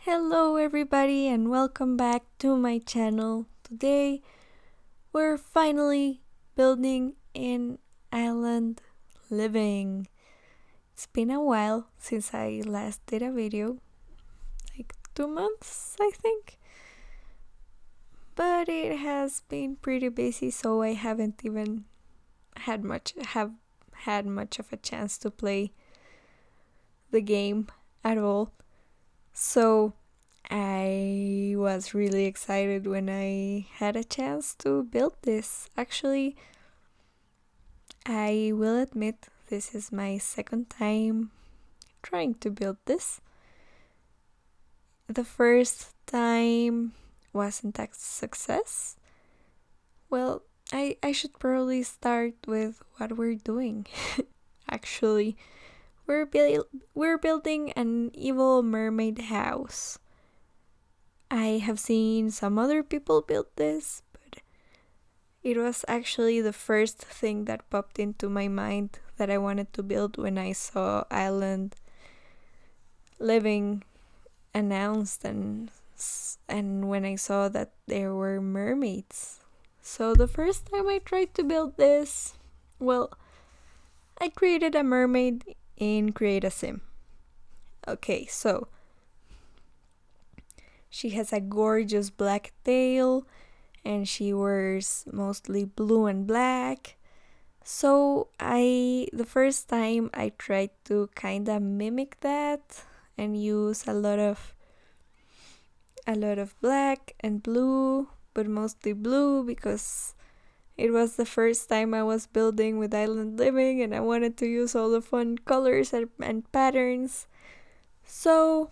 Hello everybody and welcome back to my channel. Today we're finally building in island living. It's been a while since I last did a video, like 2 months I think. But it has been pretty busy, so I haven't even had much of a chance to play the game at all. So I was really excited when I had a chance to build this. Actually, I will admit this is my second time trying to build this. The first time wasn't a success. Well, I should probably start with what we're doing. Actually, we're building an evil mermaid house. I have seen some other people build this, but it was actually the first thing that popped into my mind that I wanted to build when I saw Island Living announced and when I saw that there were mermaids. So the first time I tried to build this, well, I created a mermaid in Create a Sim. Okay, so she has a gorgeous black tail and she wears mostly blue and black. So the first time I tried to kind of mimic that and use a lot of black and blue, but mostly blue because it was the first time I was building with Island Living and I wanted to use all the fun colors and patterns. So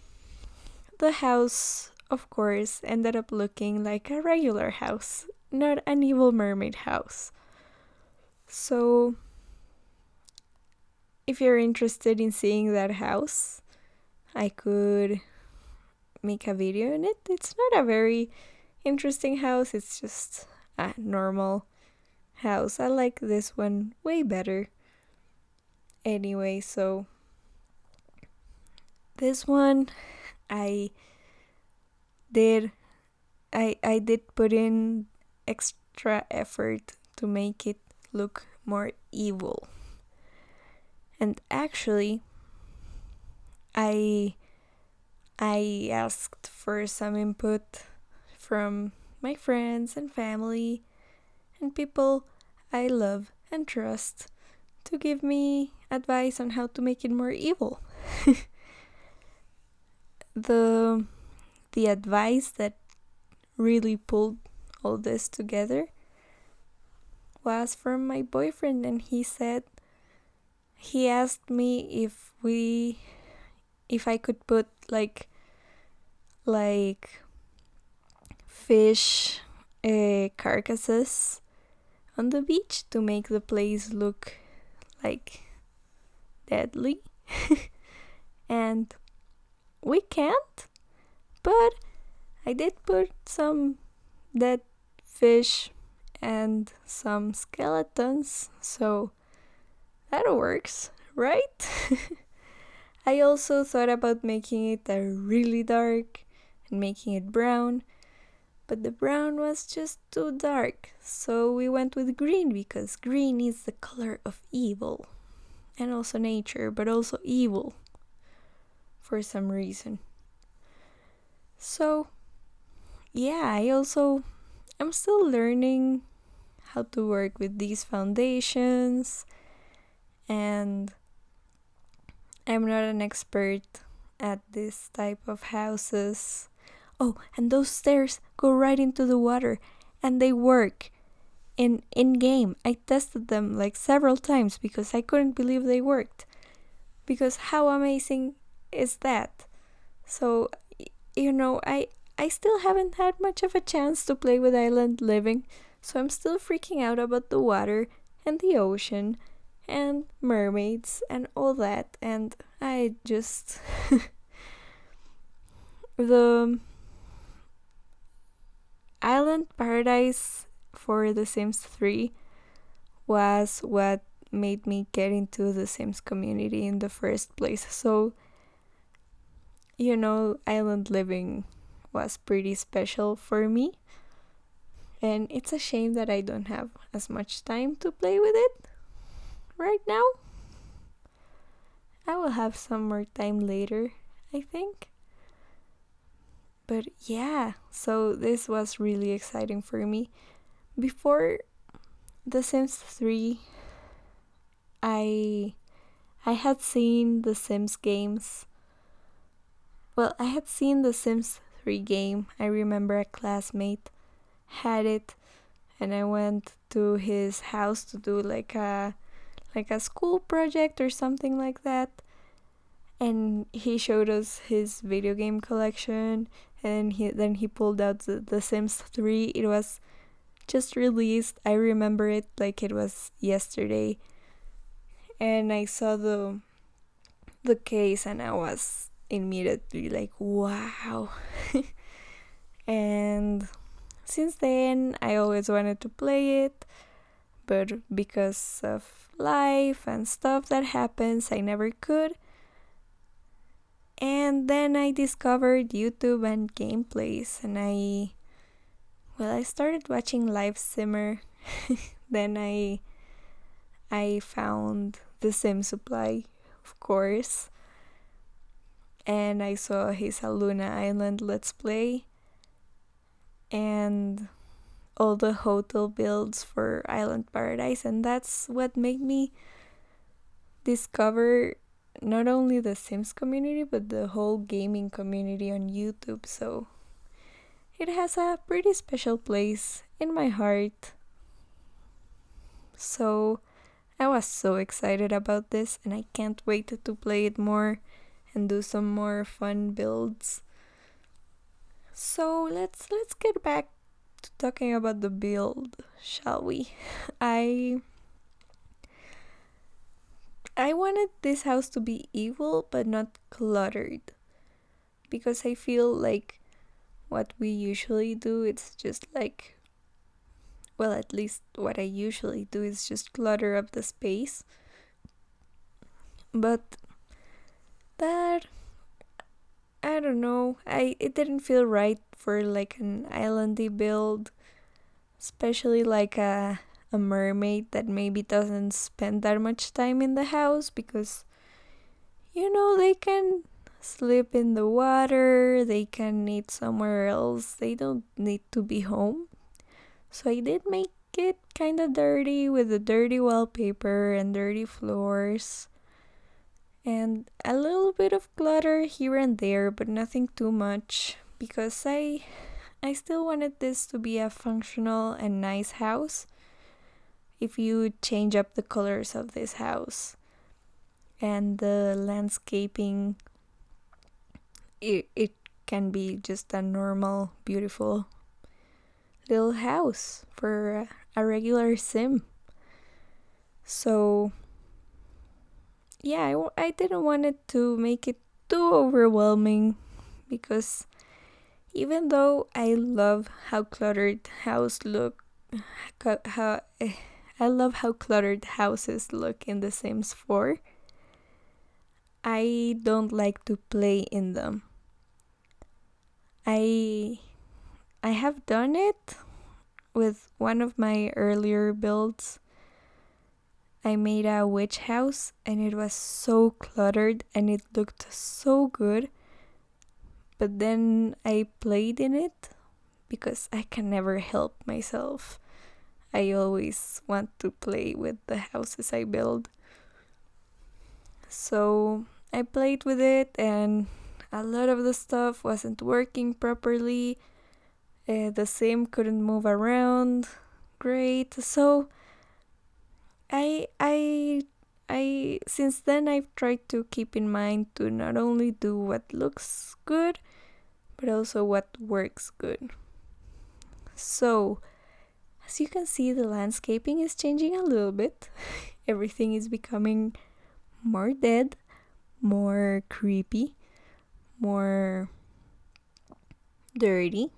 the house, of course, ended up looking like a regular house, not an evil mermaid house. So if you're interested in seeing that house, I could make a video in it. It's not a very interesting house, it's just a normal house. I like this one way better. Anyway, so this one I did put in extra effort to make it look more evil. And actually I asked for some input from my friends and family and people I love and trust to give me advice on how to make it more evil. The advice that really pulled all this together was from my boyfriend, and he asked me if I could put like fish carcasses on the beach to make the place look like deadly. And we can't, but I did put some dead fish and some skeletons, so that works, right? I also thought about making it really dark and making it brown, but the brown was just too dark, so we went with green because green is the color of evil and also nature, but also evil for some reason. So yeah, I'm still learning how to work with these foundations, and I'm not an expert at this type of houses. Oh, and those stairs go right into the water and they work in game. I tested them like several times because I couldn't believe they worked. Because how amazing is that? So, I still haven't had much of a chance to play with Island Living, so I'm still freaking out about the water and the ocean and mermaids and all that, and I just the Island Paradise for The Sims 3 was what made me get into the Sims community in the first place. So island living was pretty special for me. And it's a shame that I don't have as much time to play with it right now. I will have some more time later, I think. But yeah, so this was really exciting for me. Before The Sims 3, I had seen the Sims games. Well, I had seen the Sims 3 game. I remember a classmate had it, and I went to his house to do like a school project or something like that. And he showed us his video game collection, and then he pulled out the Sims 3. It was just released. I remember it like it was yesterday. And I saw the case, and I was immediately like, wow. And since then, I always wanted to play it, but because of life and stuff that happens, I never could. And then I discovered YouTube and gameplays, and I started watching Live Simmer. Then I found the Sim Supply, of course, and I saw his Luna Island Let's Play, and all the hotel builds for Island Paradise, and that's what made me discover not only the Sims community but the whole gaming community on YouTube. So it has a pretty special place in my heart. So I was so excited about this, and I can't wait to play it more and do some more fun builds. So let's get back to talking about the build, shall we? I wanted this house to be evil but not cluttered, because I feel like what we usually do, it's just like, well, at least what I usually do is just clutter up the space. But that, I don't know, it didn't feel right for like an islandy build, especially like a mermaid that maybe doesn't spend that much time in the house, because they can sleep in the water, they can eat somewhere else, they don't need to be home. So I did make it kind of dirty with the dirty wallpaper and dirty floors, and a little bit of clutter here and there, but nothing too much, because I still wanted this to be a functional and nice house. If you change up the colors of this house and the landscaping, it can be just a normal, beautiful little house for a regular sim. So yeah, I didn't want it to make it too overwhelming, because even though I love how cluttered I love how cluttered houses look in The Sims 4, I don't like to play in them. I have done it with one of my earlier builds. I made a witch house, and it was so cluttered and it looked so good. But then I played in it because I can never help myself. I always want to play with the houses I build. So I played with it, and a lot of the stuff wasn't working properly. The sim couldn't move around great. So I since then I've tried to keep in mind to not only do what looks good, but also what works good. So as you can see, the landscaping is changing a little bit. Everything is becoming more dead, more creepy, more dirty.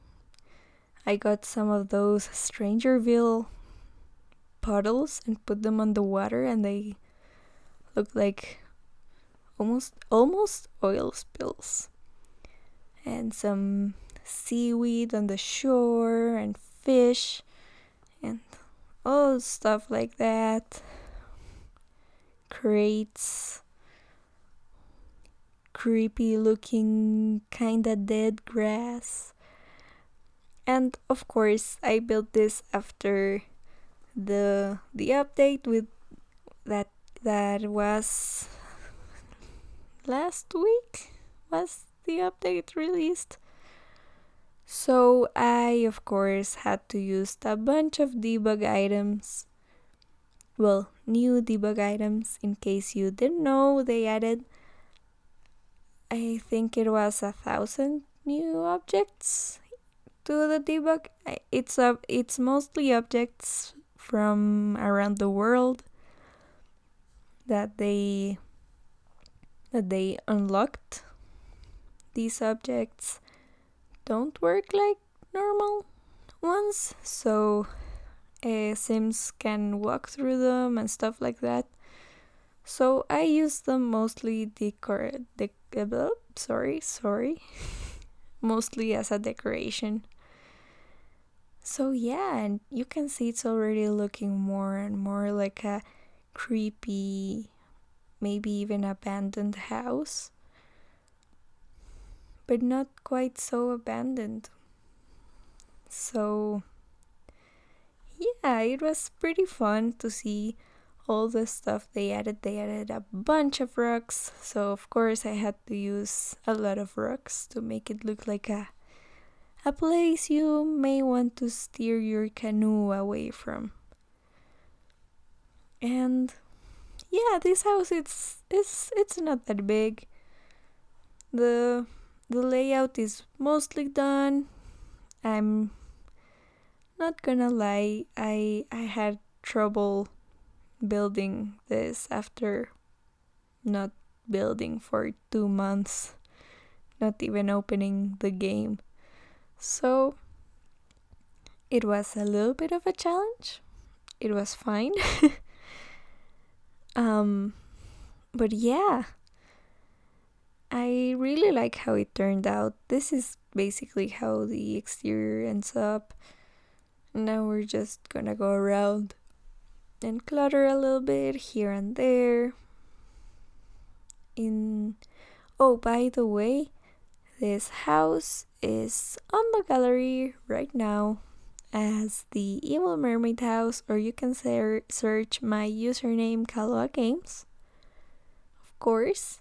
I got some of those Strangerville puddles and put them on the water, and they look like almost oil spills. and some seaweed on the shore and fish and all stuff like that. Crates, creepy looking kinda dead grass. And of course I built this after the update with that was last week was the update released. So I of course had to use a bunch of debug items. Well, new debug items. In case you didn't know, they added, I think it was 1,000 new objects to the debug. It's mostly objects from around the world that they unlocked. These objects don't work like normal ones, so Sims can walk through them and stuff like that. So I use them mostly mostly as a decoration. So yeah, and you can see it's already looking more and more like a creepy, maybe even abandoned house. But not quite so abandoned. So yeah, it was pretty fun to see all the stuff they added. They added a bunch of rocks, so of course I had to use a lot of rocks to make it look like a place you may want to steer your canoe away from. And yeah, this house it's not that big. The layout is mostly done. I'm not gonna lie, I had trouble building this after not building for 2 months, not even opening the game. So it was a little bit of a challenge. It was fine. But yeah, I really like how it turned out. This is basically how the exterior ends up. Now we're just gonna go around and clutter a little bit here and there. Oh, by the way, this house is on the gallery right now as the Evil Mermaid house, or you can search my username KaloaGames, of course.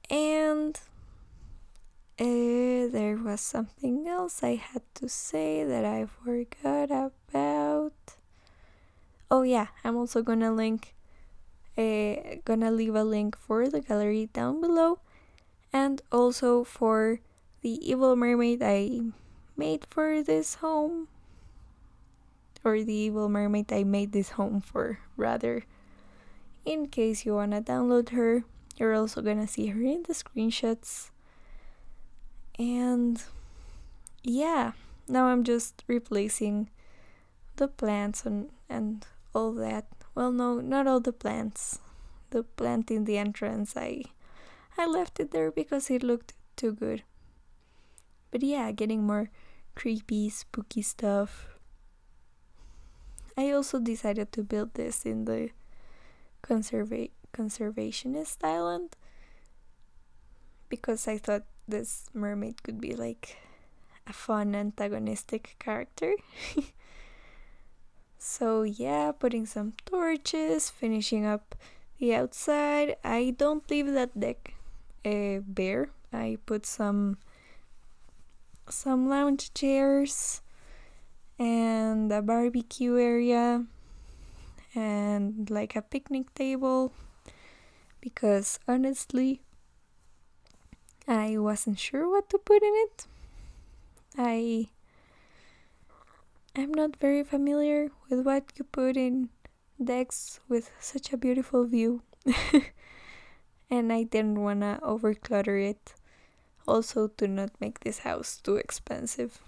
And there was something else I had to say that I forgot about. Oh yeah, I'm also gonna leave a link for the gallery down below, and also for the Evil Mermaid I made for this home, or the Evil Mermaid I made this home for, rather. In case you wanna download her, you're also gonna see her in the screenshots. And yeah, now I'm just replacing the plants and all that. Well, no, not all the plants. The plant in the entrance, I left it there because it looked too good. But yeah, getting more creepy, spooky stuff. I also decided to build this in the conservationist island because I thought this mermaid could be like a fun antagonistic character. So yeah, putting some torches, finishing up the outside. I don't leave that deck bare. I put some lounge chairs and a barbecue area and like a picnic table, because honestly I wasn't sure what to put in it. I'm not very familiar with what you put in decks with such a beautiful view. And I didn't wanna overclutter it. Also, to not make this house too expensive,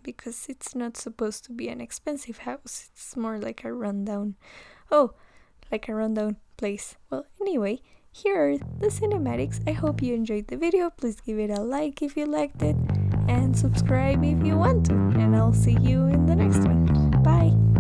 because it's not supposed to be an expensive house. It's more like a rundown. Oh, like a rundown place. Well, anyway, here are the cinematics. I hope you enjoyed the video. Please give it a like if you liked it, and subscribe if you want to. And I'll see you in the next one. Bye!